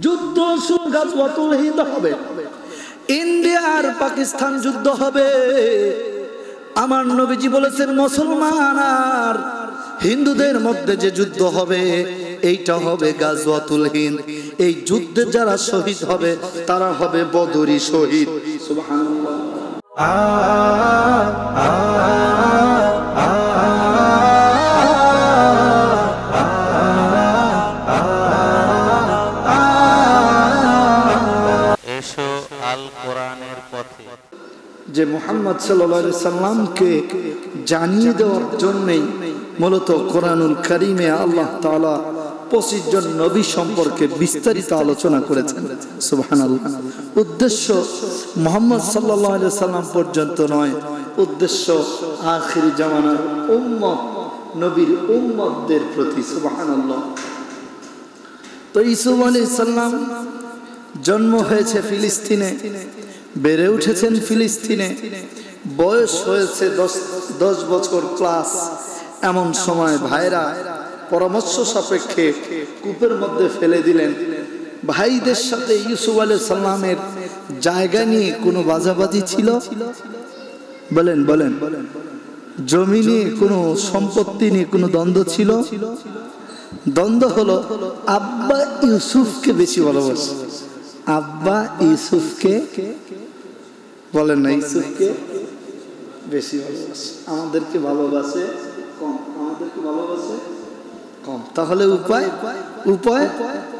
যুদ্ধ গাজওয়াতুল হিন্দ হবে, ইন্ডিয়া আর পাকিস্তান যুদ্ধ হবে। আমার নবীজি বলেছেন মুসলমান আর হিন্দুদের মধ্যে যে যুদ্ধ হবে এইটা হবে গাজওয়াতুল হিন্দ। এই যুদ্ধে যারা শহীদ হবে তারা হবে বদরি শহীদ। সুবহানাল্লাহ। এসো আল কোরআনের পথে। যে মুহাম্মদ সাল্লাল্লাহু আলাইহি সাল্লামকে জানিয়ে দেওয়ার জন্যই মূলত কোরআনুল কারীমে আল্লাহ তাআলা 25 জন নবী সম্পর্কে বিস্তারিত আলোচনা করেছেন। সুবহানাল্লাহ। উদ্দেশ্য মুহাম্মদ সাল্লাল্লাহু আলাইহি সাল্লাম পর্যন্ত নয়, উদ্দেশ্য আখির জামানার উম্মত, নবীর উম্মতদের প্রতি। সুবহানাল্লাহ। তো ইউসুফ আলাইহিস সালাম জন্ম হয়েছে ফিলিস্তিনে, বেড়ে উঠেছেন ফিলিস্তিনে, বয়স হয়েছে 10 বছর প্লাস। এমন সময় ভাইরা পরামর্শ সাপেক্ষে কূপের মধ্যে ফেলে দিলেন। ভাইদের সাথে ইউসুফ আলাইহিস সালামের জায়গা নিয়ে কোনো বাজাবাজি ছিল? বলেন বলেন। জমি নিয়ে কোনো সম্পত্তি নিয়ে কোনো দ্বন্দ্ব ছিল? দ্বন্দ্ব হলো আব্বা ইউসুফকে বেশি ভালোবাসে। আব্বা ইউসুফকে, বলেন না, ইউসুফকে বেশি ভালোবাসে। আমাদেরকে ভালোবাসে কম, আমাদেরকে ভালোবাসে কম। তাহলে উপায়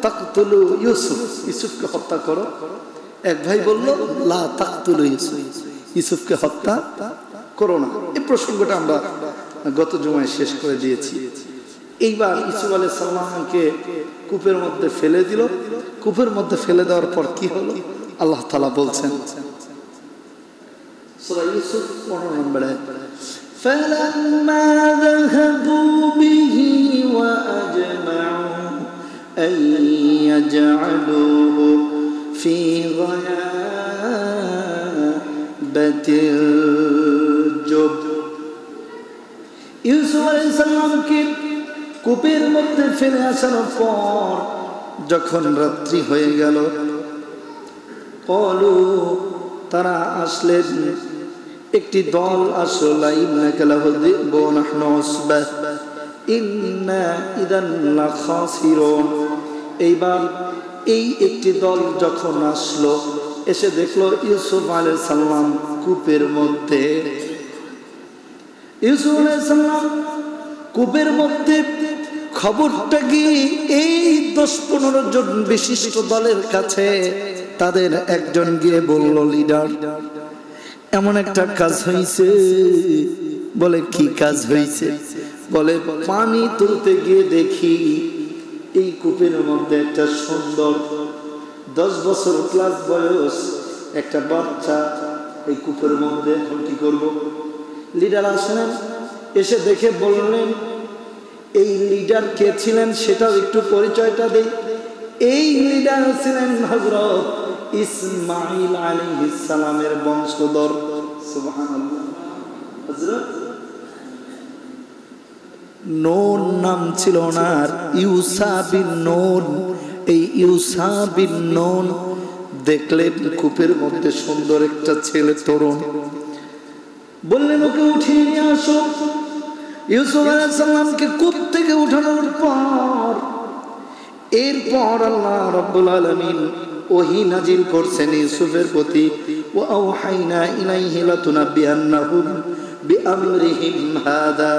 তাকতুলু ইউসুফ, ইউসুফকে হত্যা করো। এক ভাই বলল লা তাকতুলু ইউসুফ, ইউসুফকে হত্যা করো না। এই প্রসঙ্গটা আমরা গত জুমায় শেষ করে দিয়েছি। এইবার ইউসুফ আলাইহিস সালামকে কূপের মধ্যে ফেলে দিল। কূপের মধ্যে ফেলে দেওয়ার পর কি হলো আল্লাহ তাআলা বলছেন সূরা ইউসুফ 15 নম্বরে, فَلَمَّا ذَهَبُوا بِهِ وَأَجْمَعُوا أَن يَجْعَلُوهُ فِي غَيَابَتِ الْجُبِّ। ইউসুফ আলাইহিস সালামকে কূপের মধ্যে ফেলে আসার পর যখন রাত্রি হয়ে গেল, কলু, তারা আসলেন, একটি দল আসলো, এইবার এই একটি দল যখন আসলো, এসে দেখলো ইউসুফ আলাইহিস সালাম কূপের মধ্যে। ইউসুফ আলাইহিস সালাম কূপের মধ্যে খবরটা গিয়ে এই 10-15 জন বিশিষ্ট দলের কাছে তাদের একজন গিয়ে বলল, লিডার, এমন একটা কাজ হয়েছে। বলে কি কাজ হয়েছে? বলে পানি তুলতে গিয়ে দেখি এই কূপের মধ্যে একটা সুন্দর 10 বছর প্লাস বয়স একটা বাচ্চা এই কূপের মধ্যে। কি করব? লিডার আসলেন, এসে দেখে বললেন এই লিডার কে ছিলেন সেটাও একটু পরিচয়টা দেই। এই লিডার ছিলেন হযরত ইসমাঈল আলাইহিস সালামের বংশধর। সুবহানাল্লাহ। হযরত নূন নাম ছিল ওনার, ইউসা বিন নূন। এই ইউসা বিন নূন দেখলেন কূপের মধ্যে সুন্দর একটা ছেলে, তরুণ। বললেন ওকে উঠিয়ে নিয়ে আসো। ইউসুফ আলাইহিস সালামকে কূপ থেকে উঠানোর পর এরপর আল্লাহ রাব্বুল আলামিন ওহী নাজিল করছেন ইউসুফের প্রতি, ওয়া আওহাইনা ইলাইহি লাতুনাব্বিয়ান্নাহুম বিআমরিহিম হাদা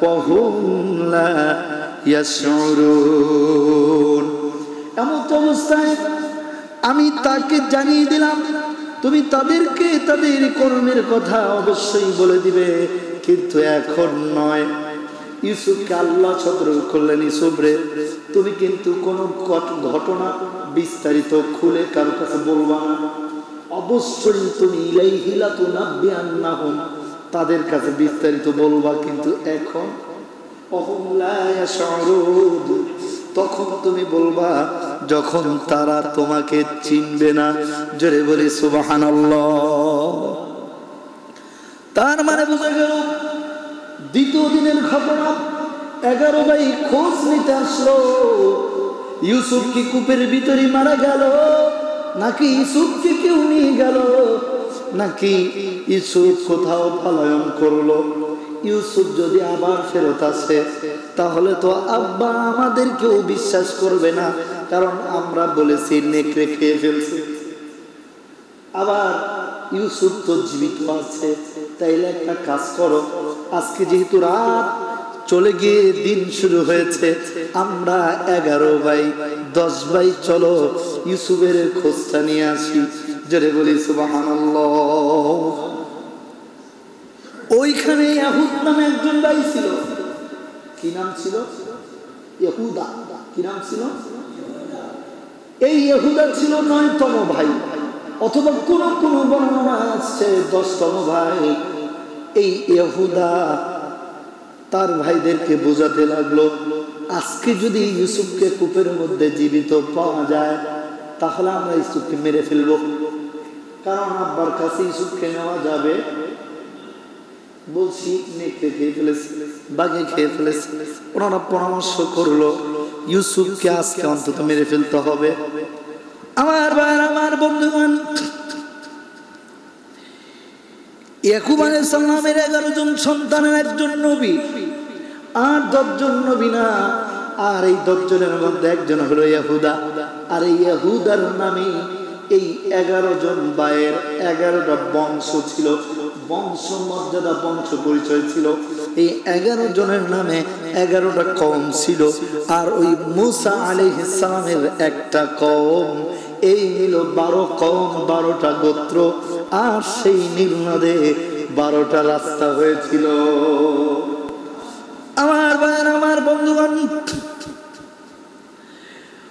ওয়া হুম লা ইয়াশউরুন। এমন অবস্থায় আমি তাকে জানিয়ে দিলাম তুমি তাদেরকে তাদের কর্মের কথা অবশ্যই বলে দিবে, কিন্তু এখন নয়। ইউসুফকে আল্লাহ সতর্ক করলেন, ইউসুফ রে, তুমি কিন্তু কোনো ঘটনা বিস্তারিত খুলে কারো কাছে বলবা না। অবশ্যই তুমি ইলাইহি লাতুনাব্বিয়ান্নাহুম, তাদের কাছে বিস্তারিত বলবা, কিন্তু এখন ওহুম লা ইয়াশউরুন, তখন তুমি বলবা যখন তারা তোমাকে চিনবে না। জোরে বলি সুবহানাল্লাহ। তার মানে বোঝা গেল দ্বিতীয় দিনের ঘটনা। 11 ভাই খোঁজ নিতে আসলো ইউসুফ কি কূপের ভিতরে মারা গেল, নাকি ইউসুফকে কেউ নিয়ে গেল, নাকি ইউসুফ কোথাও পলায়ন করলো? ইউসুফ যদি আবার ফেরত আসে তাহলে তো আব্বা আমাদেরকেও বিশ্বাস করবে না, কারণ আমরা বলেছি নেকড়ে খেয়ে ফেলছে। আবার ইউসুফ তো জীবিত আছে, তাইলে একটা কাজ করো, আজকে যেহেতু রাত চলে গিয়ে দিন শুরু হয়েছে, আমরা 11 ভাই 10 ভাই চলো ইউসুফের খোঁজটা নিয়ে আসি। জোরে বলি সুবহানাল্লাহ। ওইখানে ইয়াহুদ নামে একজন ভাই ছিল। কি নাম ছিল? ইহুদা। কি নাম ছিল? এই ইহুদা ছিল 9তম ভাই, অথবা কোন কোন বর্ণনা আছে 10তম ভাই। এই ইহুদা তার ভাইদেরকে বোঝাতে লাগলো, আজকে যদি ইউসুফকে কূপের মধ্যে জীবিত পাওয়া যায় তাহলে আমরা ইউসুফকে মেরে ফেলবো, কারণ আব্বার কাছে ইউসুফকে নেওয়া যাবে বলছি নেকড়ে খেয়ে ফেলেছে, বাঘে খেয়ে ফেলেছে। ওনারা পরামর্শ করলো ইউসুফকে আজকে অন্তত মেরে ফেলতে হবে। আমার ভাই, আমার বন্ধুগণ, ইয়াকুব আলাইহিস সালামের 11 জন সন্তানের একজন নবী, আর 10 জন নবী না। আর এই 10 জনের মধ্যে একজন হলো ইহুদা। আর এই ইহুদার নামে এই 11 জন ভাইয়ের 11টা বংশ ছিল, বংশ মর্যাদা, বংশ পরিচয় ছিল। এই 11 জনের নামে 11টা কওম ছিল। আর ওই মূসা আলাইহিস সালামের একটা কওম, এই নিল 12 কওম, 12টা গোত্র। আর সেই নীল নদে 12টা রাস্তা হয়েছিল। আমার ভাইয়ের, আমার বন্ধুগণ,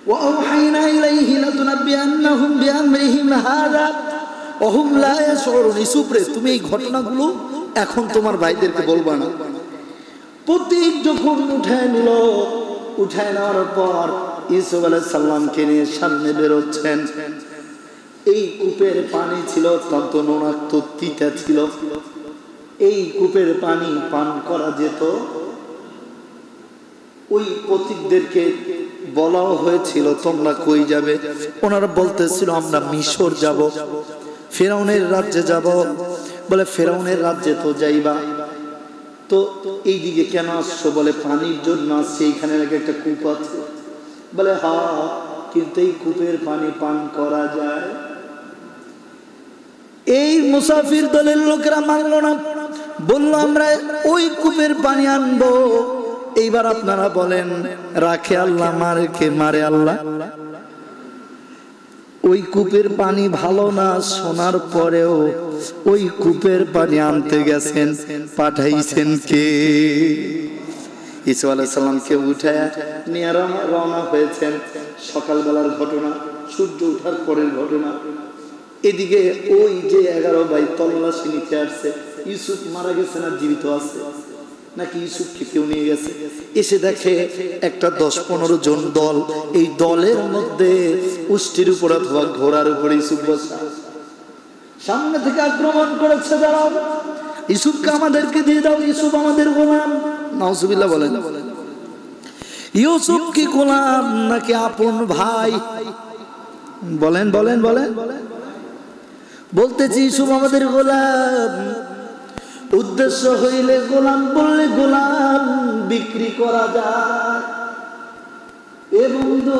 وأوحينا إليه لتنبئنهم بأمرهم هذا وهم لا يشعرون। ইউসুফরে, তুমি এই ঘটনাগুলো এখন তোমার ভাইদেরকে বলবা না। প্রতীক যখন উঠায় নিল, উঠায় নেওয়ার পর ইউসুফ আলাইহিস সালামকে নিয়ে সামনে বেরোচ্ছেন। এই কূপের পানি ছিল অত্যন্ত নোনাক্ত, তিতা ছিল। এই কূপের পানি পান করা যেত। ওই পথিকদেরকে বলাও হয়েছিল তোমরা কই যাবে? ওনারা বলতেছিল আমরা মিশর যাব, ফেরাউনের রাজ্যে যাব। বলে ফেরাউনের রাজ্যে তো যাইবা, তো এইদিকে কেন আসছো? বলে পানির জন্য আসছে, এইখানে নাকি একটা কূপ আছে। বলে হ্যাঁ, কিন্তু এই কূপের পানি পান করা যায়? এই মুসাফির দলের লোকেরা মানল না, বলল আমরা ওই কূপের পানি আনবো। এইবার আপনারা বলেন, রাখে আল্লাহ, মারে কে? মারে আল্লাহ। ওই কূপের পানি ভালো না শোনার পরেও ওই কূপের পানি আনতে গেছেন, পাঠাইছেন কে? ঈসা আলাইহিস সালামকে উঠায় নিয়ে রওনা হয়েছেন। সকালবেলার ঘটনা, সূর্য ওঠার পরের ঘটনা। এদিকে ওই যে 11 ভাই তল্লাশি নিতে আসছে, ইউসুফ মারা গেছে না জীবিত আছে, নাকি ইউসুফকে কেউ নিয়ে গেছে। এসে দেখে একটা 10-15 জন দল, এই দলের মধ্যে উষ্টির উপর অথবা ঘোড়ার উপরে ইউসুফ বসা। সামনে থেকে আক্রমণ করেছে, দাঁড়াও, ইউসুফকে আমাদেরকে দিয়ে দাও, ইউসুফ আমাদের গোলাম। নাউজুবিল্লাহ বলেন। ইউসুফ কি গোলাম নাকি আপন ভাই? বলেন বলেন বলেন। বলতেছি ইউসুফ আমাদের গোলাম। উদ্দেশ্য হইলে গোলাম বললে গোলাম বিক্রি করা যায়। এ বন্ধু,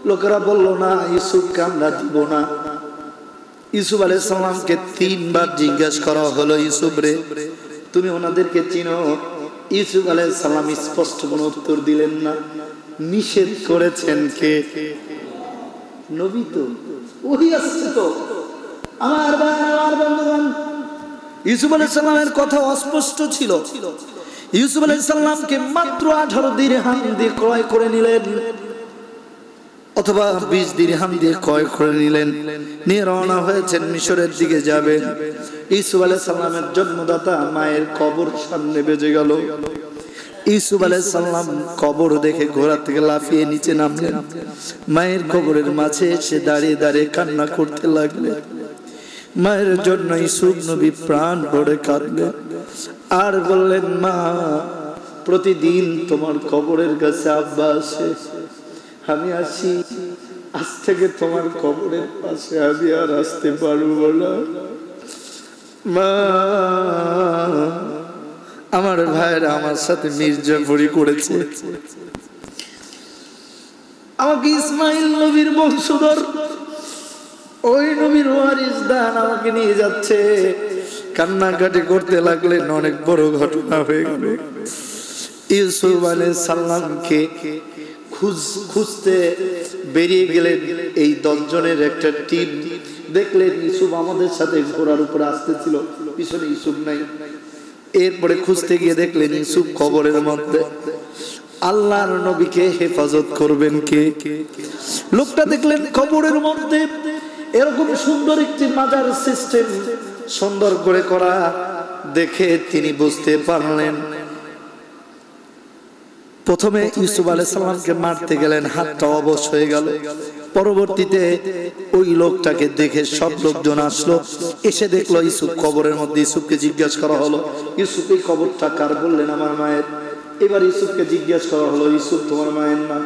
লোকেরা বলল না ইউসুফকে আমরা দিব না। ইউসুফ আলাইহিস সালামকে 3 বার জিজ্ঞাসা করা হলো, ইউসুফ রে তুমি ওনাদেরকে চিনো? ইউসুফ আলাইহিস সালাম স্পষ্ট কোনো উত্তর দিলেন না। নিষেধ করেছেন কে? নবী তো, ওহী আসছে তো। আমার ভাই, আমার বন্ধুগণ, ইউসুফ আলাইহিস সালামের কথা অস্পষ্ট ছিল। ইউসুফ আলাইহিস সালামকে মাত্র 18 দিরহাম দিয়ে ক্রয় করে নিলেন, অথবা 20 দিরহাম দিয়ে ক্রয় করে নিলেন। নিয়ে রওনা হয়েছেন, মিশরের দিকে যাবেন। ইউসুফ আলাইহিস সালামের জন্মদাতা মায়ের কবর সামনে বেজে গেল। ইউসুফ আলাইহিস সালাম কবর দেখে ঘোড়া থেকে লাফিয়ে নিচে নামলেন। মায়ের কবরের মাঝে এসে দাঁড়িয়ে দাঁড়িয়ে কান্না করতে লাগলেন। মায়ের জন্য ইউসুফ নবী প্রাণ ভরে কাঁদলেন আর বললেন, মা, প্রতিদিন তোমার কবরের কাছে আব্বা আসে, আমি আসি, আজ থেকে তোমার কবরের পাশে আমি আর আসতে পারবো না। মা, আমার ভাইরা আমার সাথে মির্জাফরি করেছে, আমাকে ইসমাইল নবীর বংশধর, ওই নবীর ওয়ারিস দান আমাকে নিয়ে যাচ্ছে। কান্নাকাটি করতে লাগলেন। অনেক বড় ঘটনা হয়ে গেল। ইউসুফ আলাইহিস সালামকে খুঁজতে বেরিয়ে গেলেন এই 10 জনের একটা টিম। দেখলেন ইউসুফ আমাদের সাথে ঘোড়ার উপরে আসতেছিল, পিছনে ইউসুফ নাই। এরপরে খুঁজতে গিয়ে দেখলেন ইউসুফ কবরের মধ্যে। আল্লাহর নবীকে হেফাজত করবেন কে? লোকটা দেখলেন কবরের মধ্যে। এরকম সুন্দর একটি মাজার সিস্টেম সুন্দর করে করা দেখে তিনি বুঝতে পারলেন। প্রথমে ইউসুফ আলাইহিস সালামকে মারতে গেলেন, হাতটা অবশ হয়ে গেল। পরবর্তীতে ওই লোকটাকে দেখে সব লোকজন আসলো, এসে দেখলো ইউসুফ কবরের মধ্যে। ইউসুফকে জিজ্ঞাসা করা হলো, ইউসুফ এই কবরটা কার? বললেন আমার মায়ের। এবার ইউসুফকে জিজ্ঞাসা করা হলো, ইউসুফ তোমার মায়ের না?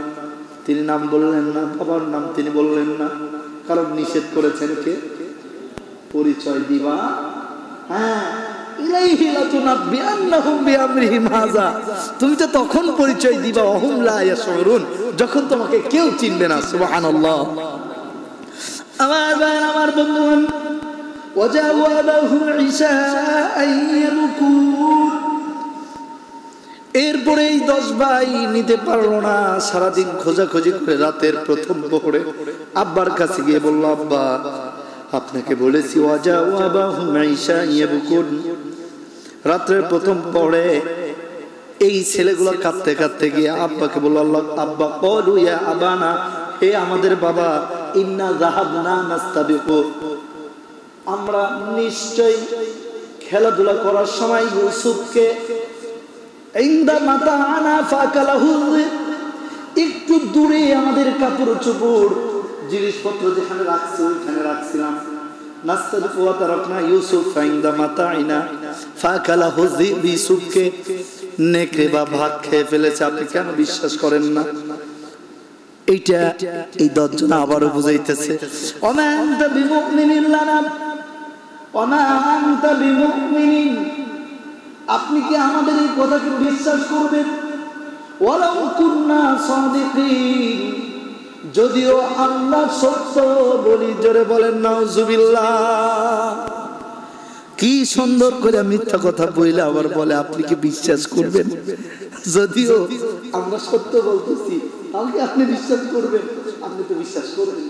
তিনি নাম বললেন না। বাবার নাম তিনি বললেন না, কারণ নিষেধ করেছেন কে? পরিচয় দিবা। হ্যাঁ, ইলাইহি লাতুনাব্বিআন্নাহুম বিআমরিহিম হাযা। তুমি তো তখন পরিচয় দিবা ওহুম লা ইয়াশউরুন, যখন তোমাকে কেউ চিনবে না। সুবহানাল্লাহ। আমার বন্ধুগণ, ওয়াজাউ আবাহুম ইশাআন ইয়াবকুন। এরপরে এই 10 ভাই নিতে পারলো না। সারাদিন খোঁজাখুঁজি করে রাতের প্রথম প্রহরে আব্বার কাছে গিয়ে বলল, আব্বা আপনাকে বলেছি ওয়াজাউ আবাহুম ইশাআন ইয়াবকুন। রাতের প্রথম পরে এই ছেলেগুলো কাঁদতে কাঁদতে গিয়ে আব্বাকে বলল, আল্লাহ আব্বা ক্বালু ইয়া আবানা, হে আমাদের বাবা, ইন্না যাহাবনা নাস্তাবিকু, আমরা নিশ্চয়ই খেলাধুলা করার সময় ইউসুফকে ইনদা মাতাআনা ফাকালাহু, একটু দূরে আমাদের কাপড় চোপড় জিনিসপত্র যেখানে রাখছি ওইখানে রাখছিলাম। নাস্তাবিকু ওয়া তারাকনা ইউসুফ ইনদা মাতাইনা ফাকালাহু, ইউসুফকে নেকড়ে বা ভাগ খেয়ে ফেলেছে। আপনি কেন বিশ্বাস করেন না? এইটা এই 10 জন আবারও বুঝাইতেছে, ওমা আনতা বিমুমিনিন লানা ওমা আনতা বিমুমিনিন, আপনি কি আমাদের এই কথাকে বিশ্বাস করবেন? ওয়ালাউ কুন্না সাদিকিন, যদিও আল্লাহ সত্য বলি। জোরে বলেন নাউজুবিল্লাহ। কি সুন্দর করে মিথ্যা কথা বইলে আবার বলে আপনি কি বিশ্বাস করবেন? যদিও আমরা সত্য বলতেছি, তাহলে আপনি বিশ্বাস করবেন? আপনি তো বিশ্বাস করবেন।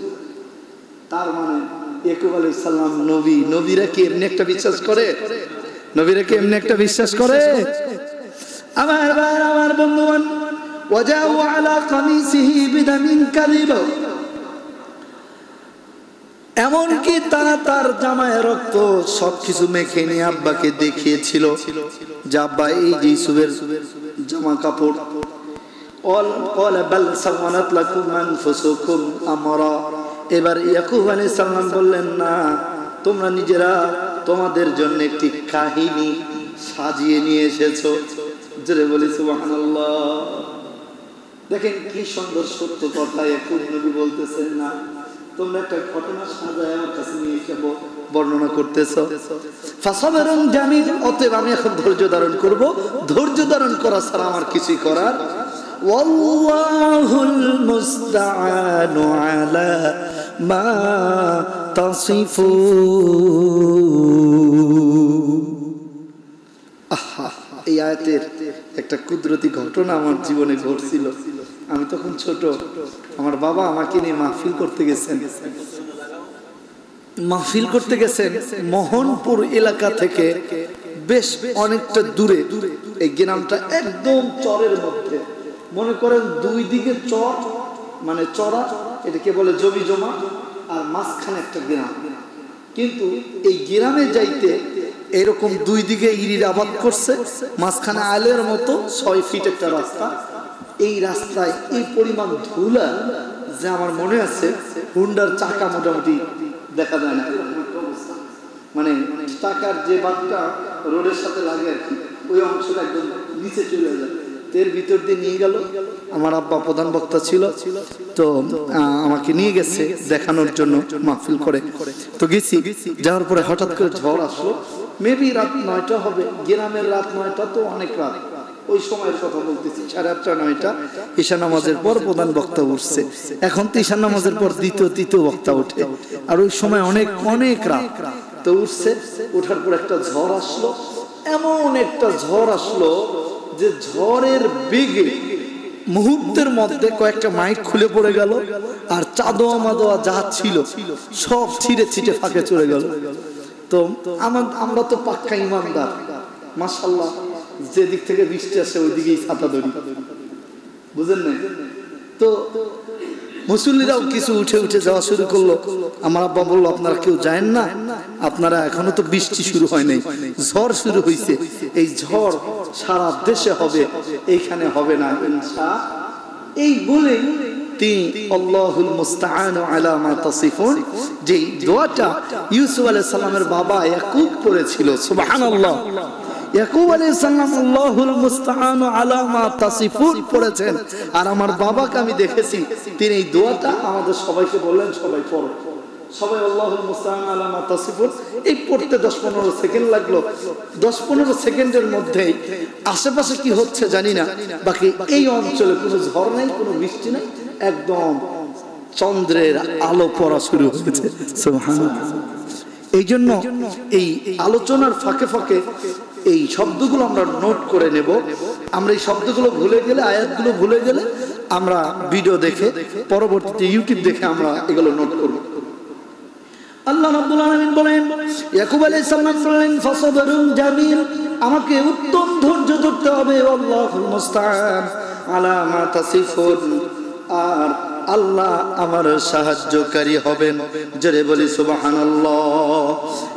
তার মানে ইয়াকুব আলাইহিস সালাম নবী, নবীরা কি এমনি একটা বিশ্বাস করে? নবীরা কি এমনি একটা বিশ্বাস করে? আমার বন্ধুগণ, ওয়াজাউ আলা কামিসিহি বিদামিন কাযিব, এমনকি তারা তার জামায় রক্ত সবকিছু মেখে নিয়ে আব্বাকে দেখিয়েছিল যে আব্বা এই যে ইউসুফের জামা কাপড়। বাল সাওয়ানাত লাকুম আনফুসুকুম আমরা, এবার ইয়াকুব আলাইহিস সালাম বললেন, না, তোমরা নিজেরা তোমাদের জন্য একটি কাহিনী সাজিয়ে নিয়ে এসেছো। জোরে বলি সুবহানাল্লাহ। দেখেন কি সুন্দর সত্য কথা ইয়াকুব নবী বলতেছেন, না তোমরা একটা ঘটনা সাজায় আমার কাছে নিয়ে এসে বর্ণনা করতেছো। ফাসাবরুন জামিল, অতএব আমি এখন ধৈর্য ধারণ করব। ধৈর্য ধারণ করা ছাড়া আমার কিছুই করার। ওয়াল্লাহুল মুস্তাআনু আলা মা তাসিফুন। আহা, এই আয়াতের একটা কুদরতি ঘটনা আমার জীবনে ঘটছিল। আমি তখন ছোট, আমার বাবা আমাকে নিয়ে মাহফিল করতে গেছেন মোহনপুর এলাকা থেকে বেশ অনেকটা দূরে। এই গ্রামটা একদম চরের মধ্যে, মনে করেন 2 দিকে চর, মানে চড়া, এটাকে বলে জমি জমা, আর মাঝখানে একটা গ্রাম। কিন্তু এই গ্রামে যাইতে এরকম 2 দিকে ইরির আবাদ করছে, মাঝখানে আলের মতো 6 ফিট একটা রাস্তা। এই রাস্তায় এই পরিমাণ ধুলা যে আমার মনে আছে হুন্ডার চাকা মোটামুটি দেখা যায় না, মানে চাকার যে বাদটা রোডের সাথে লাগে আর কি, ওই অংশটা একদম নিচে চলে যায়। এর ভিতর দিয়ে নিয়ে গেল। আমার আব্বা প্রধান বক্তা ছিল, তো আমাকে নিয়ে গেছে দেখানোর জন্য মাহফিল করে। তো গেছি, যাওয়ার পরে হঠাৎ করে ঝড় আসলো। মেবি রাত 9টা হবে, গ্রামের রাত 9টা তো অনেক রাত, ওই সময়ের কথা বলতেছি, 8:30 9টা। ঈশা নামাজের পর প্রধান বক্তা উঠছে। এখন তো ঈশা নামাজের পর দ্বিতীয় তৃতীয় বক্তা ওঠে, আর ওই সময় অনেক অনেক রাত। তো উঠছে, ওঠার পর একটা ঝড় আসলো, এমন একটা ঝড় আসলো যে ঝড়ের বেগে মুহূর্তের মধ্যে কয়েকটা মাইক খুলে পড়ে গেল, আর চাদোয়া মাদোয়া যা ছিল সব ছিঁড়ে ছিটে ফাঁকে চলে গেল। তো আমরা তো পাক্কা ইমানদার, মাশাআল্লাহ, যে দিক থেকে বৃষ্টি আসে ওই দিকেই ছাতা ধরি, বুঝেন না? তো মুসল্লিরাও কিছু উঠে উঠে যাওয়া শুরু করলো। আমার আব্বা বললো, আপনারা কেউ যায়েন না, আপনারা এখনো তো বৃষ্টি শুরু হয় নাই, ঝড় শুরু হয়েছে, এই ঝড় সারা দেশে হবে, এইখানে হবে না ইনশাআল্লাহ। এই বলে তিনি আল্লাহুল মুস্তাআন আলা মা তাসিফুন, যে দোয়াটা ইউসুফ আলাইহিস সালামের বাবা ইয়াকুব পড়েছিল, সুবহানাল্লাহ, ইয়াকুব আলাইহিস সালাম আল্লাহুল মুস্তাআন আলা মা তাসিফুন পড়েছেন। আর আমার বাবাকে আমি দেখেছি তিনি এই দোয়াটা আমাদের সবাইকে বললেন, সবাই পড়ো, সবাই আল্লাহুল মুস্তাআন আলা মা তাসিফুন। এই পড়তে 10-15 সেকেন্ড লাগলো। 10-15 সেকেন্ডের মধ্যে আশেপাশে কি হচ্ছে জানি না, বাকি এই অঞ্চলে কোনো ঝড় নাই, কোনো বৃষ্টি নাই, একদম চন্দ্রের আলো পড়া শুরু হয়েছে, সুবহানাল্লাহ। এই জন্য এই আলোচনার ফাঁকে ফাঁকে এই শব্দগুলো আমরা নোট করে নেব। আমরা এই শব্দগুলো ভুলে গেলে, আয়াতগুলো ভুলে গেলে আমরা ভিডিও দেখে, পরবর্তীতে ইউটিউব দেখে আমরা এগুলো নোট করব। আল্লাহ রাব্বুল আলামিন বলেন, ইয়াকুব আলাইহিস সালাম বলেন, ফাসবরুন জামিল, আমাকে উত্তম ধৈর্য ধরতে হবে, আল্লাহুল মুস্তাআন আলা মা তাসিফুন, আর আল্লাহ আমার সাহায্যকারী হবেন। জোরে বলি সুবহানাল্লাহ।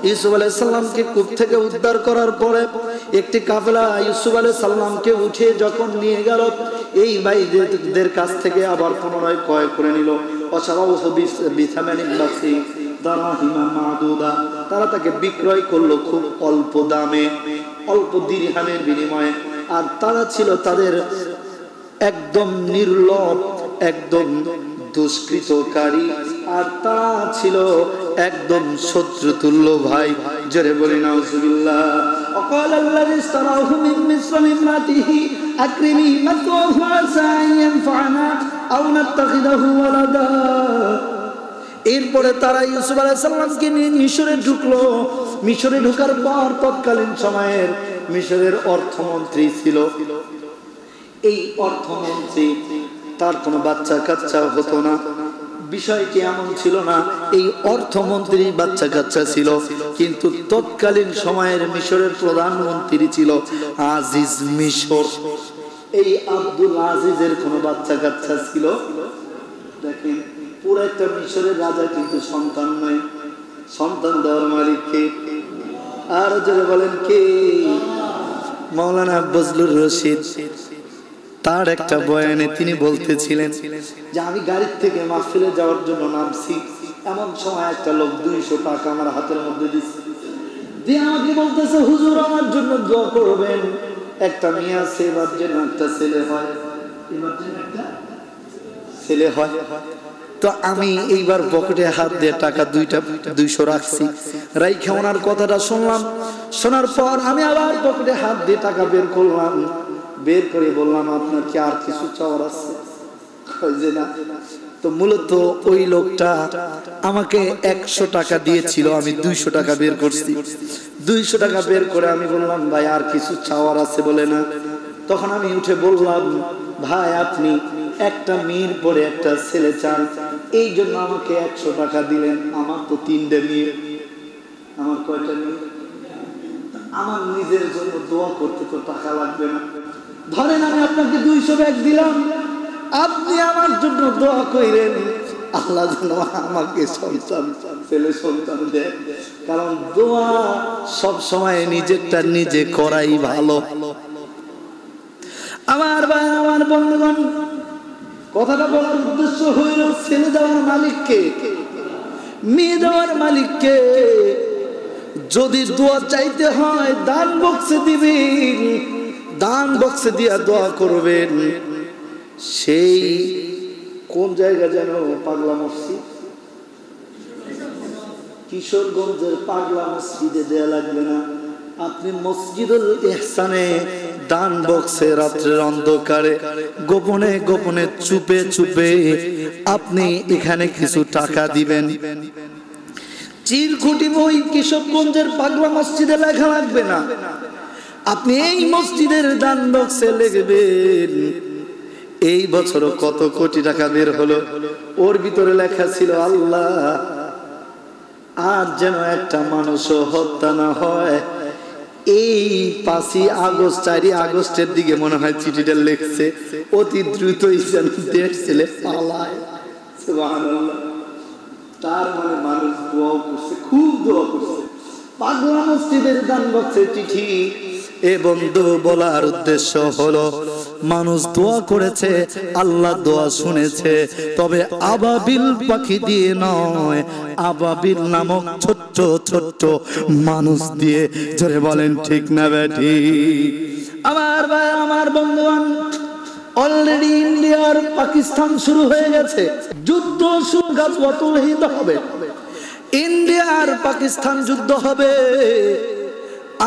ইউসুফ আলাইহিস সালামকে কূপ থেকে উদ্ধার করার পরে একটি কাফেলা ইউসুফ আলাইহিস সালামকে উঠিয়ে যখন নিয়ে গেল, এই ভাইদের কাছ থেকে আবার পুনরায় ক্রয় করে নিল। অসারাউহু বিসামানিন বাসি দারাহিমা মাদুদা, তারা তাকে বিক্রয় করলো খুব অল্প দামে, অল্প দিরহামের বিনিময়ে। আর তারা ছিল তাদের একদম নির্লভ, একদম দুষ্কৃতকারী, আর তারা ছিল একদম শত্রুতুল্য ভাই। জোরে বলি নাউজুবিল্লাহ। وقال الذي اشتراه من مصر لامرأته أكرمي مثواه عسى أن ينفعنا أو نتخذه ولدا। এরপরে তারা ইউসুফ আলাইহিস সালামকে নিয়ে মিশরে ঢুকলো। মিশরে ঢোকার পর তৎকালীন সময়ের মিশরের অর্থমন্ত্রী ছিল। এই অর্থমন্ত্রী, তার কোনো বাচ্চা কাচ্চা হতো না। বিষয়টি এমন ছিল না এই অর্থমন্ত্রী বাচ্চা কাচ্চা ছিল, কিন্তু তৎকালীন সময়ের মিশরের প্রধানমন্ত্রী ছিল আজিজ মিশর। এই আব্দুল আজিজের কোনো বাচ্চা কাচ্চা ছিল। দেখেন, পুরো একটা মিশরের রাজা কিন্তু সন্তান নয়, সন্তান দেওয়ার মালিক কে? আর যারা বলেন কে? মাওলানা বজলুর রশিদ। তার একটা বয়ানে তিনি বলতেছিলেন যে আমি গাড়ির থেকে মাহফিলে যাওয়ার জন্য নামছি, এমন সময় একটা লোক 200 টাকা আমার হাতের মধ্যে দিচ্ছে, দিয়ে আমাকে বলতেছে, হুজুর আমার জন্য দোয়া করবেন, একটা মেয়ে আছে, এবার যেন একটা ছেলে হয়, এবার যেন একটা ছেলে হয়। তো আমি এইবার পকেটে হাত দিয়ে টাকা 200 রাখছি, রাইখা ওনার কথাটা শুনলাম। শোনার পর আমি আবার পকেটে হাত দিয়ে টাকা বের করলাম, বের করে বললাম, আপনার কি আর কিছু চাওয়ার আছে? যে না। তো মূলত ওই লোকটা আমাকে 100 টাকা দিয়েছিল, আমি 200 টাকা বের করছি। 200 টাকা বের করে আমি বললাম, ভাই আর কিছু চাওয়ার আছে? বলে না। তখন আমি উঠে বললাম, ভাই আপনি একটা মেয়ের পরে একটা ছেলে চান, এই জন্য আমাকে 100 টাকা দিলেন। আমার তো 3টে মেয়ে। আমার কয়টা মেয়ে? আমার নিজের জন্য দোয়া করতে তো টাকা লাগবে না। ধরেন আমি আপনাকে 200 ব্যাগ দিলাম, আপনি আমার জন্য দোয়া কইরেন, আল্লাহ যেন আমাকে সন্তান, ছেলে সন্তান দেয়। কারণ দোয়া সব সময় নিজেরটা নিজে করাই ভালো। আমার ভাই, আমার বন্ধুগণ, কথাটা বলার উদ্দেশ্য হইল ছেলে দেওয়ার মালিককে, মেয়ে দেওয়ার মালিককে। যদি দোয়া চাইতে হয় দান বক্সে দিবেন, দান বক্সে দিয়া দোয়া করবেন। সেই কোন জায়গা যেন পাগলা মসজিদ, কিশোরগঞ্জের পাগলা মসজিদে দেয়া লাগবে না, আপনি মসজিদুল ইহসানে দান বক্সে রাত্রের অন্ধকারে গোপনে গোপনে চুপে চুপে আপনি এখানে কিছু টাকা দিবেন। চিরকুটি বই কিশোরগঞ্জের পাগলা মসজিদে লেখা লাগবে না, আপনি এই মসজিদের দান বক্সে লিখবেন এই বছর কত কোটি টাকা বের হলো, ওর ভিতরে লেখা ছিল আল্লাহ আর যেন একটা মানুষও হত্যা না হয়। এই 5ই আগস্ট 4ই আগস্টের দিকে মনে হয় চিঠিটা লিখছে, অতি দ্রুতই যেন দেশ ছেলে পালায়। সুবহানাল্লাহ। তার মানে মানুষ দোয়া করছে, খুব দোয়া করছে। পাগলা মসজিদের দান বক্সে চিঠি। এ বন্ধু বলার উদ্দেশ্য হলো মানুষ দোয়া করেছে, আল্লাহ দোয়া শুনেছে, তবে আবাবিল পাখি দিয়ে নয়, আবাবিল নামক ছোট্ট ছোট্ট মানুষ দিয়ে। জোরে বলেন ঠিক না বেঠি? আমার ভাই, আমার বন্ধুগণ, অলরেডি ইন্ডিয়া আর পাকিস্তান শুরু হয়ে গেছে, যুদ্ধ শুরু, গাজওয়াতুল হিন্দ হবে, ইন্ডিয়া আর পাকিস্তান যুদ্ধ হবে।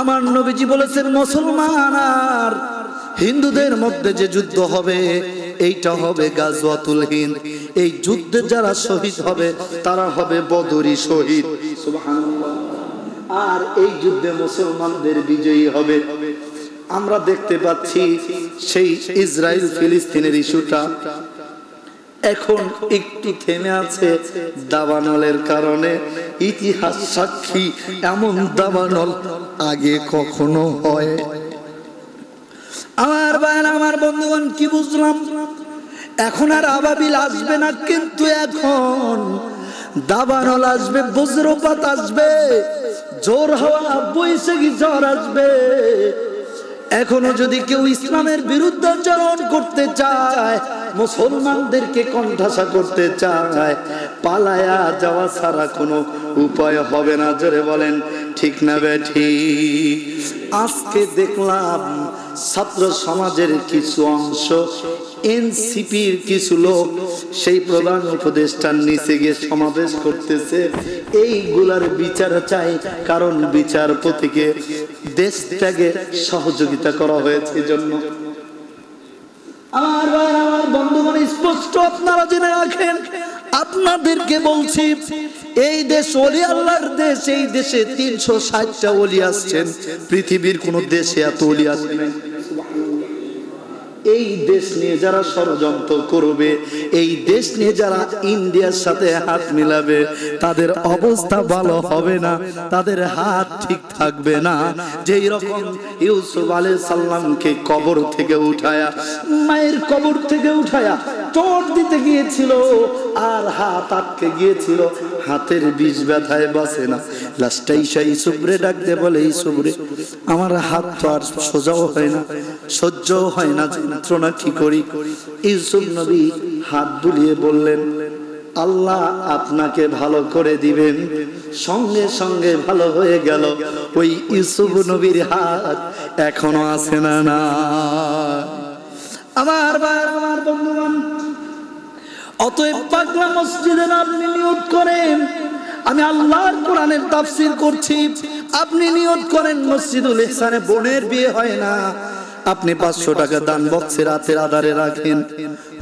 আমার নবীজি বলেছেন মুসলমান আর হিন্দুদের মধ্যে যে যুদ্ধ হবে এইটা হবে গাজওয়াতুল হিন্দ। এই যুদ্ধে যারা শহীদ হবে তারা হবে বদরি শহীদ। সুবহানাল্লাহ। আর এই যুদ্ধে মুসলমানদের বিজয়ী হবে। আমরা দেখতে পাচ্ছি সেই ইসরায়েল ফিলিস্তিনের ইস্যুটা এখন একটু থেমে আছে দাবানলের কারণে। ইতিহাস সাক্ষী, এমন দাবানল আগে কখনো হয়। আমার ভাই, আমার বন্ধুগণ, কি বুঝলাম? এখন আর আবাবিল আসবে না, কিন্তু এখন দাবানল আসবে, বজ্রপাত আসবে, জোর হাওয়া বৈশাখী ঝড় আসবে। এখনো যদি কেউ ইসলামের বিরুদ্ধাচরণ করতে চায়, মুসলমানদেরকে কণ্ঠাসা করতে চায়, পালায়া যাওয়া ছাড়া কোনো উপায় হবে না। জোরে বলেন ঠিক না বেঠিক? আজকে দেখলাম ছাত্র সমাজের কিছু অংশ, এনসিপির কিছু লোক সেই প্রধান উপদেষ্টার নিচে গিয়ে সমাবেশ করতেছে। এইগুলার বিচার চাই, কারণ বিচারপতিকে দেশ ত্যাগে সহযোগিতা করা হয়েছে। এজন্য আমার ভাই, আমার বন্ধুগণ, স্পষ্ট আপনারা জেনে রাখেন, আপনাদেরকে বলছি, এই দেশ ওলি আল্লাহর দেশ। এই দেশে 360টা ওলি আসছেন, পৃথিবীর কোন দেশে এত ওলি আসেন। এই দেশ নিয়ে যারা ষড়যন্ত্র করবে, এই দেশ নিয়ে যারা ইন্ডিয়ার সাথে হাত মিলাবে, তাদের অবস্থা ভালো হবে না, তাদের হাত ঠিক থাকবে না। যেই রকম ইউসুফ আলাইহিস সালামকে কবর থেকে উঠায়া, মায়ের কবর থেকে উঠায়া চোট দিতে গিয়েছিল আর হাত আটকে গিয়েছিল, হাতের বিষ ব্যথায় বাঁচে না। লাস্টে ইউসুফরে ডাকতে বলে, ইউসুফরে, আমার হাত তো আর সোজাও হয় না, সহ্য হয় না, যন্ত্রণা কি করি? ইউসুফ নবী হাত বুলিয়ে বললেন, আল্লাহ আপনাকে ভালো করে দিবেন। সঙ্গে সঙ্গে ভালো হয়ে গেল। ওই ইউসুফ নবীর হাত এখনো আছে না? না আমার ভাই, আমার বন্ধুগণ, অতএব পাগলা মসজিদে আপনি নিয়ত করেন, আমি আল্লাহর কোরআনের তাফসীর করছি, আপনি নিয়ত করেন মসজিদুল ইহসানে বোনের বিয়ে হয় না, আপনি 500 টাকা দান বক্সে রাতের আধারে রাখেন।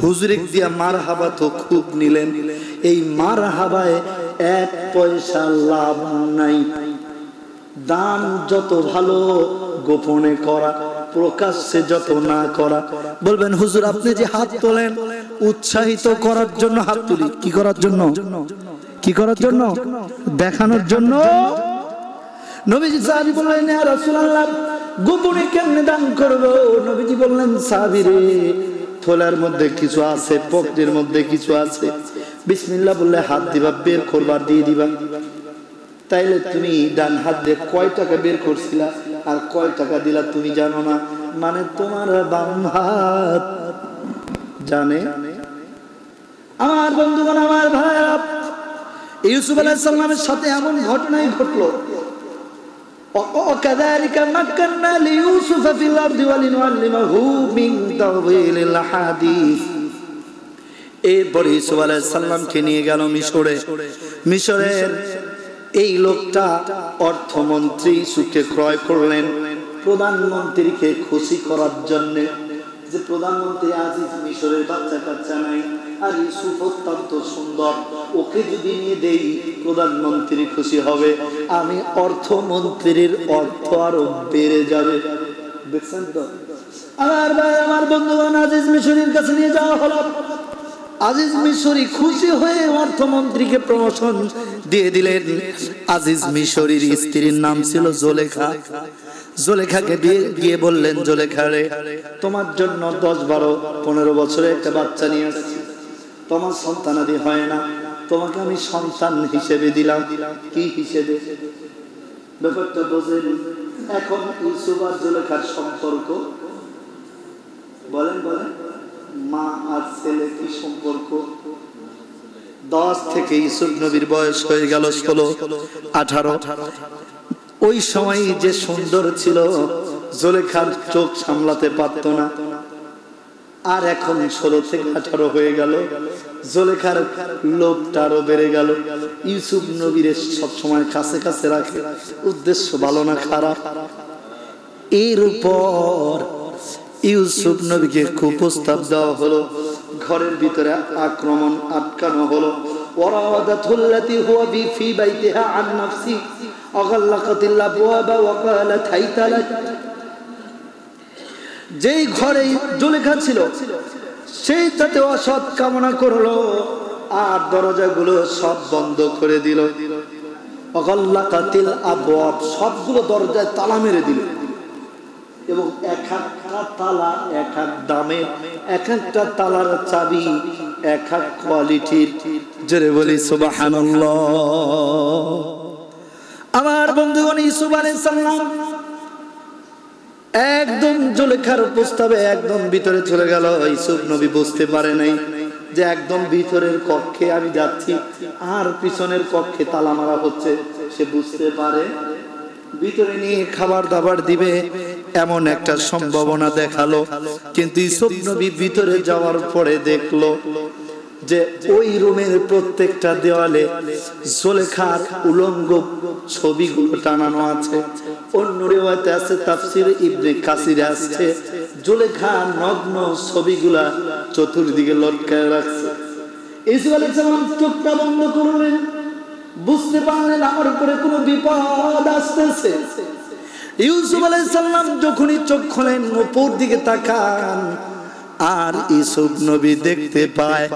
হুজুরিক দিয়া মারহাবা তো খুব নিলেন, এই মারহাবায় 1 পয়সা লাভ নাই। দান যত ভালো গোপনে করা, প্রকাশ্যে যত না করা। বলবেন হুজুর আপনি যে হাত তোলেন উৎসাহিত করার জন্য হাত তুলি, কি করার জন্য? কি করার জন্য? দেখানোর জন্য। নবীজি সাহাবী বললেন, ইয়া রাসূলুল্লাহ, গোপনে কেমনে দান করব? নবীজি বললেন, সাহাবী রে, থলার মধ্যে কিছু আছে, পকেটের মধ্যে কিছু আছে, বিসমিল্লাহ বললে হাত দিবা, বের করবার দিয়ে দিবা। তাইলে তুমি ডান হাত দিয়ে কয় টাকা বের করছিলা আর কয় টাকা দিলা তুমি জানো না, মানে তোমার বাম হাত জানে। আমার বন্ধুগণ, আমার ভাইরা, ইউসুফ আলাইহিস সালামের সাথে এমন ঘটনাই ঘটলো। وكذلك مكنا ليوسف في الأرض ولنعلمه من تأويل الأحاديث। এরপরে ইউসুফ আলাইহিস সালামকে নিয়ে গেল মিশরে। মিশরের এই লোকটা অর্থমন্ত্রী ইউসুফকে ক্রয় করলেন প্রধানমন্ত্রীকে খুশি করার জন্য, যে প্রধানমন্ত্রী আজিজ মিশরের বাচ্চা কাচ্চা নাই, আর ইউসুফ অত্যন্ত সুন্দর, ওকে যদি নিয়ে দেই প্রধানমন্ত্রী খুশি হবে, আমি অর্থমন্ত্রীর অর্থ আরো বেড়ে যাবে। দেখছেন তো? আমার ভাই, আমার বন্ধুগণ, আজিজ মিশরের কাছে নিয়ে যাওয়া হলো। আজিজ মিশরি খুশি হয়ে অর্থমন্ত্রীকে প্রমোশন দিয়ে দিলেন। আজিজ মিশরির স্ত্রীর নাম ছিল জোলেখা। জোলেখাকে গিয়ে বললেন, জোলেখা রে, তোমার জন্য 10, 12, 15 বছরের একটা বাচ্চা নিয়ে আসছি, তোমার সন্তানাদি হয় না, তোমাকে আমি সন্তান হিসেবে দিলাম। কি হিসেবে? ব্যাপারটা বোঝেন। এখন ইউসুফ আর জোলেখার সম্পর্ক, বলেন বলেন, মা আর ছেলে কি সম্পর্ক? 10 থেকে ইউসুফ নবীর বয়স হয়ে গেল 16, 18। ওই সময় যে সুন্দর ছিল, জোলেখার চোখ সামলাতে পারত না। আর এখন 16 থেকে 18 হয়ে গেল, জোলেখার লোভটা আরো বেড়ে গেল। ইউসুফ নবীর সব সময় কাছে কাছে রাখে, উদ্দেশ্য ভালো না খারাপ। এর উপর ইউসুফ নবীকে কুপ্রস্তাব দেওয়া হলো, ঘরের ভিতরে আক্রমণ আটকানো হলো। ওয়ারাদাতুল্লাতী হুয়া ফি বাইতিহা আন নাফসি আগাল্লাকাতিল আবওয়াবা ওয়া ক্বালাত হাইতা লাক। যেই ঘরে জুলেখা ছিল সেই তাতে অসৎ কামনা করলো, আর দরজাগুলো সব বন্ধ করে দিল। আগাল্লাকাতিল আবওয়াব, সবগুলো দরজায় তালা মেরে দিল, এবং এক একটা তালা এক এক দামে, এক একটা তালার চাবি এক এক কোয়ালিটির। জোরে বলি সুবহানাল্লাহ। আমার বন্ধুগণ, ইউসুফ আলাইহিস সালাম একদম জুলেখার প্রস্তাবে একদম ভিতরে চলে গেল। ইউসুফ নবী বুঝতে পারে নাই যে একদম ভিতরের কক্ষে আমি যাচ্ছি আর পিছনের কক্ষে তালা মারা হচ্ছে। সে বুঝতে পারে ভিতরে নিয়ে খাবার দাবার দিবে এমন একটা সম্ভাবনা দেখালো, কিন্তু ইউসুফ নবী ভিতরে যাওয়ার পরে দেখলো যে ওই রুমের প্রত্যেকটা দেওয়ালে জুলেখার উলঙ্গ ছবিগুলো টানানো আছে। অন্য রিওয়ায়াতে আছে, তাফসীর ইবনে কাসিরে আছে, জুলেখা নগ্ন ছবিগুলা চতুর্দিকে লটকায় রাখছে। ইউসুফ আলাইহিস সালাম চোখটা বন্ধ করলেন, বুঝতে পারলেন আমার উপরে কোনো বিপদ আসতেছে। ইউসুফ আলাইহিস সালাম যখনই চোখ খোলেন, উপর দিকে তাকান, আর ইউসুফ নবী দেখতে পায়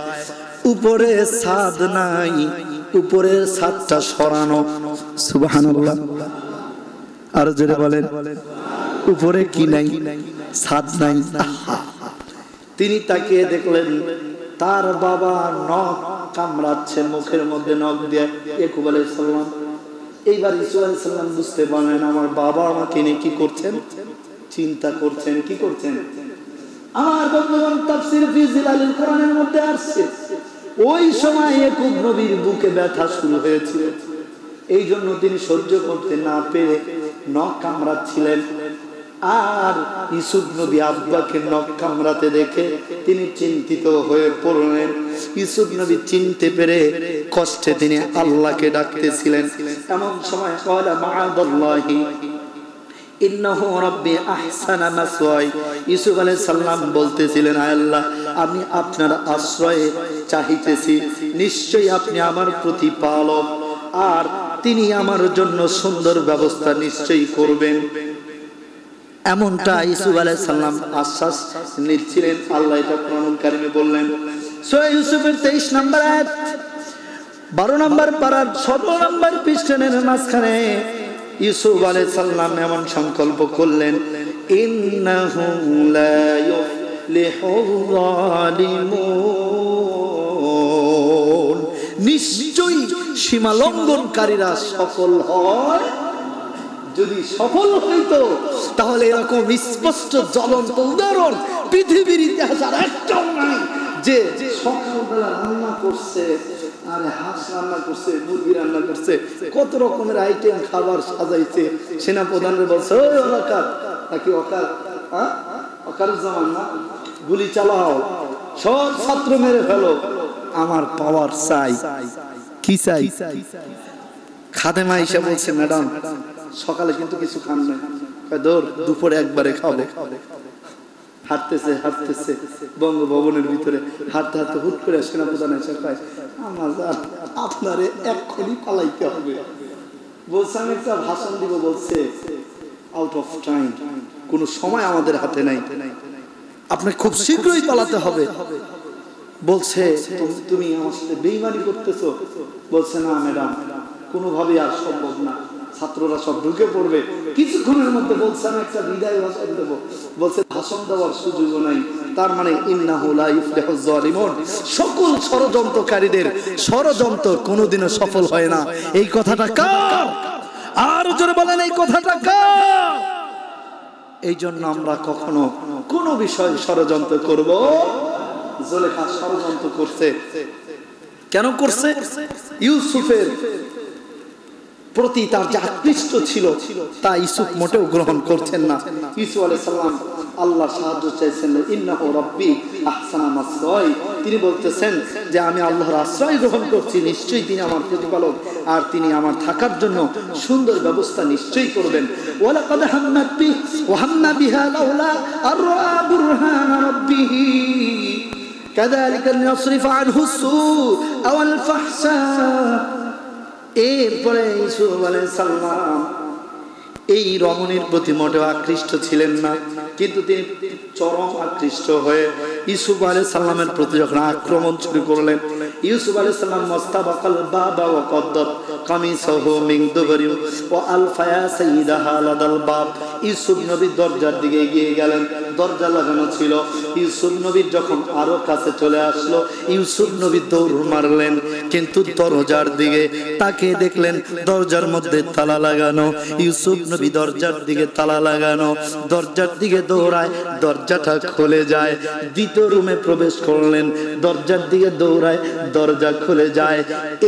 উপরে ছাদ নাই, উপরের ছাদটা সরানো। সুবহানাল্লাহ। আর জোরে বলেন, উপরে কি নাই? ছাদ নাই। তিনি তাকিয়ে দেখলেন তার বাবা নখ কামড়াচ্ছে, মুখের মধ্যে নখ দিয়ে। ইয়াকুব আলাইহিস সালাম, এইবার ইউসুফ আলাইহিস সালাম বুঝতে পারলেন আমার বাবা আমাকে নিয়ে কি করছেন, চিন্তা করছেন। কি করছেন? আমার বন্ধুগণ, তাফসীর ফি জিলালিল কোরআনের মধ্যে আসছে ওই সময় ইয়াকুব নবীর বুকে ব্যথা শুরু হয়েছিল, এই জন্য তিনি সহ্য করতে না পেরে নখ কামড়াচ্ছিলেন। আর ইউসুফ নবী আব্বাকে নখ কামড়াতে দেখে তিনি চিন্তিত হয়ে পড়লেন। ইউসুফ নবী চিনতে পেরে কষ্টে তিনি আল্লাহকে ডাকতেছিলেন। এমন সময় ক্বালা মাআদাল্লাহি ইন্নাহু রাব্বি আহসানা মাসওয়াই। ইউসুফ আলাইহিস সালাম বলতেছিলেন, আয় আল্লাহ, আমি আপনার আশ্রয়ে চাহিতেছি, নিশ্চয়ই আপনি আমার প্রতিপালক, আর তিনি আমার জন্য সুন্দর ব্যবস্থা নিশ্চয়ই করবেন। এমনটা ইউসুফ আলাইহিস সালাম আশ্বাস নিচ্ছিলেন। আল্লাহ এটা কোরআনুল কারীমে বললেন। সূরা ইউসুফের 23 নম্বর আয়াত, 12 নম্বর পারার 17 নম্বর পৃষ্ঠার মাঝখানে ইউসুফ আলাইহিস সালাম এমন সংকল্প করলেন, ইন্নাহু লা ইউফলিহুল যালিমুন, নিশ্চয়ই সীমা লঙ্ঘনকারীরা সফল হয়। যদি সফল হইতো তাহলে এরকম স্পষ্ট জ্বলন্ত উদাহরণ পৃথিবীর ইতিহাস আর একটাও নাই, যে সকালবেলা রান্না করছে আরে হাঁস রান্না করছে, মুরগি রান্না করছে, কত রকমের আইটেম খাবার সাজাইছে। সেনা প্রধানের বলছে, ওই অকার নাকি অকার, অকারুজ্জামান না, গুলি চালাও, সব ছাত্র মেরে ফেলো, আমার পাওয়ার চাই। কি চাই? খাদেমা এসে বলছে, ম্যাডাম সকালে কিন্তু কিছু খান নাই, দৌড় দুপুরে একবারে খাবো। হাঁটতেছে হাঁটতেছে বঙ্গভবনের ভিতরে, হাঁটতে হাঁটতে হুট করে সেনাপ্রধান এসে কয়, আমার আপনারে এক্ষুনি পালাইতে হবে। বলছে আমি একটা ভাষণ দিব, বলছে আউট অফ টাইম, কোনো সময় আমাদের হাতে নাই, আপনি খুব শীঘ্রই পালাতে হবে। বলছে তুমি আমার সাথে বেইমানি করতেছো? বলছে না ম্যাডাম, কোনোভাবেই আর সম্ভব না, ছাত্ররা সব ঢুকে পড়বে কিছুক্ষণের মধ্যে। বলছে আমি একটা বিদায় ভাষণ দেবো। বলছে ভাষণ দেওয়ার সুযোগও নাই। তার মানে ইন্নাহু লা ইফলিহুজ জালিমুন, সকল ষড়যন্ত্রকারীদের ষড়যন্ত্র কোনোদিনও সফল হয় না। এই কথাটা কার? আর জোরে বলেন, এই কথাটা কার? এই জন্য আমরা কখনো কোনো বিষয়ে ষড়যন্ত্র করব। জুলেখা ষড়যন্ত্র করছে, কেন করছে? ইউসুফের প্রতি তার যে আকৃষ্ট ছিল তা ইউসুফ মোটেও গ্রহণ করছেন না। ইউসুফ আলাইহিস সালাম আল্লাহর সাহায্য চাইছেন, ইন্নাহু রাব্বি আহসানা মাসওয়াই, তিনি বলতেছেন যে আমি আল্লাহর আশ্রয় গ্রহণ করছি, নিশ্চয়ই তিনি আমার প্রতিপালক, আর তিনি আমার থাকার জন্য সুন্দর ব্যবস্থা নিশ্চয়ই করবেন। ওয়ালাকাদ হাম্মাত বি ওয়া হাম্মা বিহা লাউলা আররা বুরহান রাব্বিহি কাযালিকা লিনাসরিফা আনহু সূআ ওয়াল ফাহশা। এরপরে ইউসুফ আলাইহিস সালাম এই রমণীর প্রতি মোটেও আকৃষ্ট ছিলেন না, কিন্তু তিনি চরম আকৃষ্ট হয়ে ইউসুফ আলাইহিস সালামের প্রতি যখন আক্রমণ শুরু করলেন, ইউসুফ আলাইহিস সালাম মুস্তাবাকাল বাবা ওয়া কদ্দাত কামিসাহু মিন দুবরি ওয়া আলফায়া সাইয়্যিদাহা লাদাল বাব। ইউসুফ নবী দরজার দিকে এগিয়ে গেলেন, দরজা লাগানো ছিল। ইউসুফ নবী যখন আরো কাছে চলে আসলো, ইউসুফ নবী দৌড় মারলেন, কিন্তু দরজার দিকে তাকে দেখলেন দরজার মধ্যে তালা লাগানো। ইউসুফ নবী দরজার দিকে তালা লাগানো, দরজার দিকে দৌড়ায়, দরজাটা খুলে যায়। দ্বিতীয় রুমে প্রবেশ করলেন, দরজার দিকে দৌড়ায়, দরজা খুলে যায়।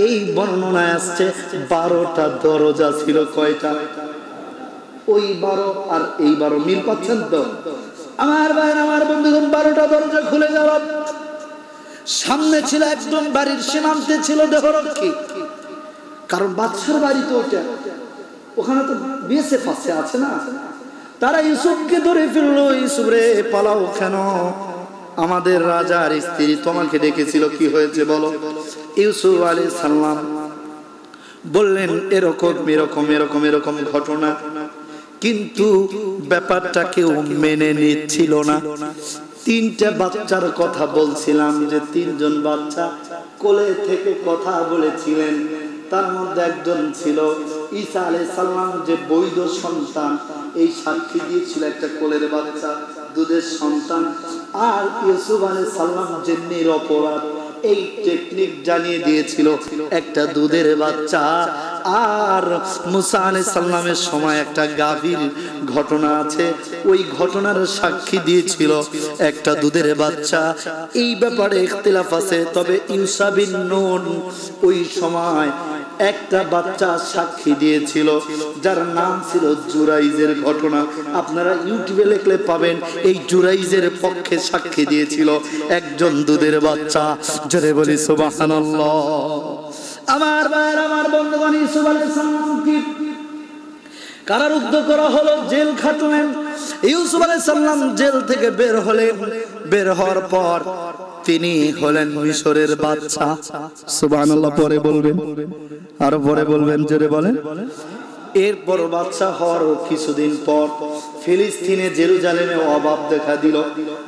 এই বর্ণনায় আসছে 12টা দরজা ছিল। কয়টা? ওই 12 আর এই 12 মিল পাচ্ছেন তো? আমার ভাই, আমার বন্ধুগণ, 12টা দরজা খুলে গেল। সামনে ছিল একদম বাড়ির সীমান্তে ছিল দেহরক্ষী, কারণ বাদশার বাড়ি তো ওটা, ওখানে তো বিএসএফ আছে না। তারা ইউসুফকে ধরে ফেললো, ইউসুফ রে পালাও কেন, আমাদের রাজার স্ত্রী তোমাকে ডেকেছিল, কি হয়েছে বলো। ইউসুফ আলাইহিস সালাম বললেন এরকম এরকম এরকম এরকম ঘটনা, কিন্তু ব্যাপারটা কেউ মেনে নিচ্ছিল না। 3টা বাচ্চার কথা বলছিলাম, যে 3জন বাচ্চা কোলে থেকে কথা বলেছিলেন, তার মধ্যে একজন ছিল ঈসা আলাইহিস সালাম, যে বৈধ সন্তান, এই সাক্ষী দিয়েছিল একটা কোলের বাচ্চা, দুধের সন্তান। আর ইউসুফ আলাইহিস সালাম যে নিরপরাধ, এই টেকনিক জানিয়ে দিয়েছিল একটা দুধের বাচ্চা। আর মুসা আলাইহিস সালামের সময় একটা গাভীর ঘটনা আছে, ওই ঘটনার সাক্ষী দিয়েছিল একটা দুধের বাচ্চা। এই ব্যাপারে ইখতিলাফ আছে, তবে ঈসা বিন নুন ওই সময় একটা বাচ্চা সাক্ষী দিয়েছিল, যার নাম ছিল জুরাইজের ঘটনা। আপনারা ইউটিউবে লিখলে পাবেন, এই জুরাইজের পক্ষে সাক্ষী দিয়েছিল একজন দুধের বাচ্চা। জোরে বলি সুবহানাল্লাহ। আমার ভাই, আমার বন্ধুগণ, ইউসুফ আলাইহিস সালামকে কারারুদ্ধ করা হলো, জেল খাটলেন। ইউসুফ আলাইহিস সালাম জেল থেকে বের হলেন। বের হওয়ার পর তিনি হলেন মিশরের বাদশা। সুবহানাল্লাহ। পরে বলবেন, আরো পরে বলবেন, জোরে বলেন। এরপর বাদশা হওয়ার কিছুদিন পর ফিলিস্তিনে জেরুজালেমে অভাব দেখা দিল।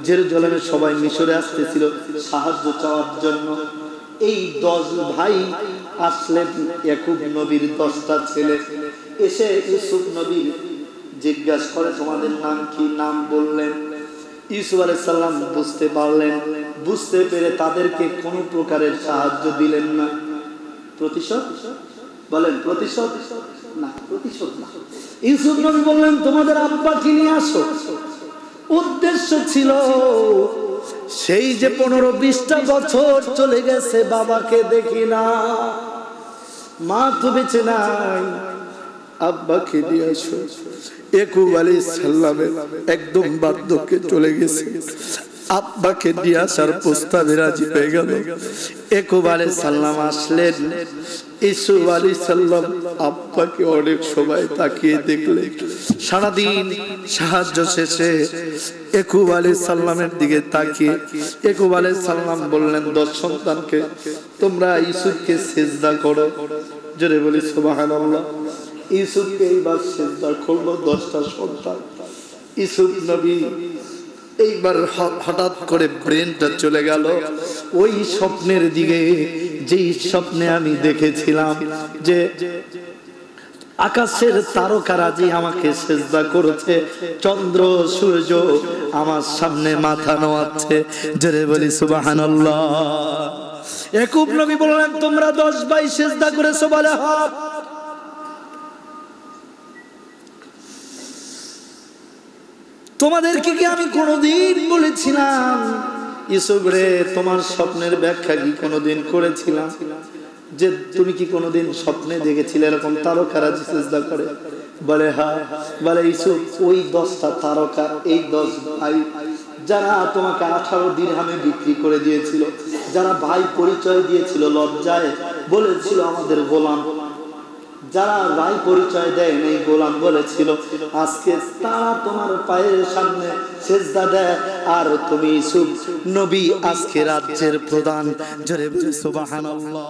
জেরুজালেমে সবাই মিশরে আসতেছিল সাহায্য চাওয়ার জন্য। এই 10 ভাই আসলেন, ইয়াকুব নবীর 10টা ছেলে এসে ইউসুফ নবী জিজ্ঞাসা করে, তোমাদের নাম কি? নাম বললেন। ইউসুফ আলাইহিস সালাম বুঝতে পারলেন, বুঝতে পেরে তাদেরকে কোনো প্রকারের সাহায্য দিলেন না। প্রতিশোধ বলেন, প্রতিশোধ না, প্রতিশোধ না। ইউসুফ নবী বললেন, তোমাদের আব্বাকে নিয়ে আসো। উদ্দেশ্য ছিল সেই যে 15-20টা বছর চলে গেছে, বাবাকে দেখি না, মা তো বেঁচে নাই, আব্বাকে দিয়ে আসো। ইয়াকুব আলাইহিস সালামের একদম বার্ধক্যে চলে গেছে, আব্বাকে দিয়ে আসার প্রস্তাবে রাজি হয়ে গেল। ইয়াকুব আলাইহিস সালাম আসলেন, ইউসুফ আলাইহিস সালাম আব্বাকে অনেক সময় তাকিয়ে দেখলেন। সারাদিন সাহায্য শেষে ইয়াকুব আলাইহিস সালামের দিকে তাকিয়ে ইয়াকুব আলাইহিস সালাম বললেন, 10 সন্তানকে তোমরা ইউসুফকে সিজদা করো। জোরে বলি সুবহানাল্লাহ। ইউসুফকে এইবার সিজদা করলো 10টা সন্তান। ইউসুফ নবী এইবার হঠাৎ করে ব্রেনটা চলে গেল ওই স্বপ্নের দিকে, যেই স্বপ্নে আমি দেখেছিলাম যে আকাশের তারকারাজি আমাকে সিজদা করেছে, চন্দ্র সূর্য আমার সামনে মাথা নোয়াচ্ছে। জোরে বলি সুবহানাল্লাহ। ইয়াকুব নবী বললেন, তোমরা 10 ভাই সিজদা করেছো বলে হক। তোমাদেরকে কি আমি কোনোদিন বলেছিলাম ইউসুফ রে তোমার স্বপ্নের ব্যাখ্যা কি কোনোদিন করেছিলাম? যে তুমি কি কোনোদিন স্বপ্নে দেখেছিলে এরকম তারকারাজি সিজদা করে? বলে হ্যাঁ। বলে ইউসুফ, ওই 10টা তারকা, এই 10 ভাই যারা তোমাকে 18 দিরহামে বিক্রি করে দিয়েছিল, যারা ভাই পরিচয় দিয়েছিল লজ্জায়, বলেছিল আমাদের গোলাম, যারা ভাই পরিচয় দেয় এই গোলাম বলেছিল, আজকে তারা তোমার পায়ের সামনে সিজদা দেয়, আর তুমি ইউসুফ নবী আজকে রাজ্যের প্রধান। জোরে বলি সুবহানাল্লাহ।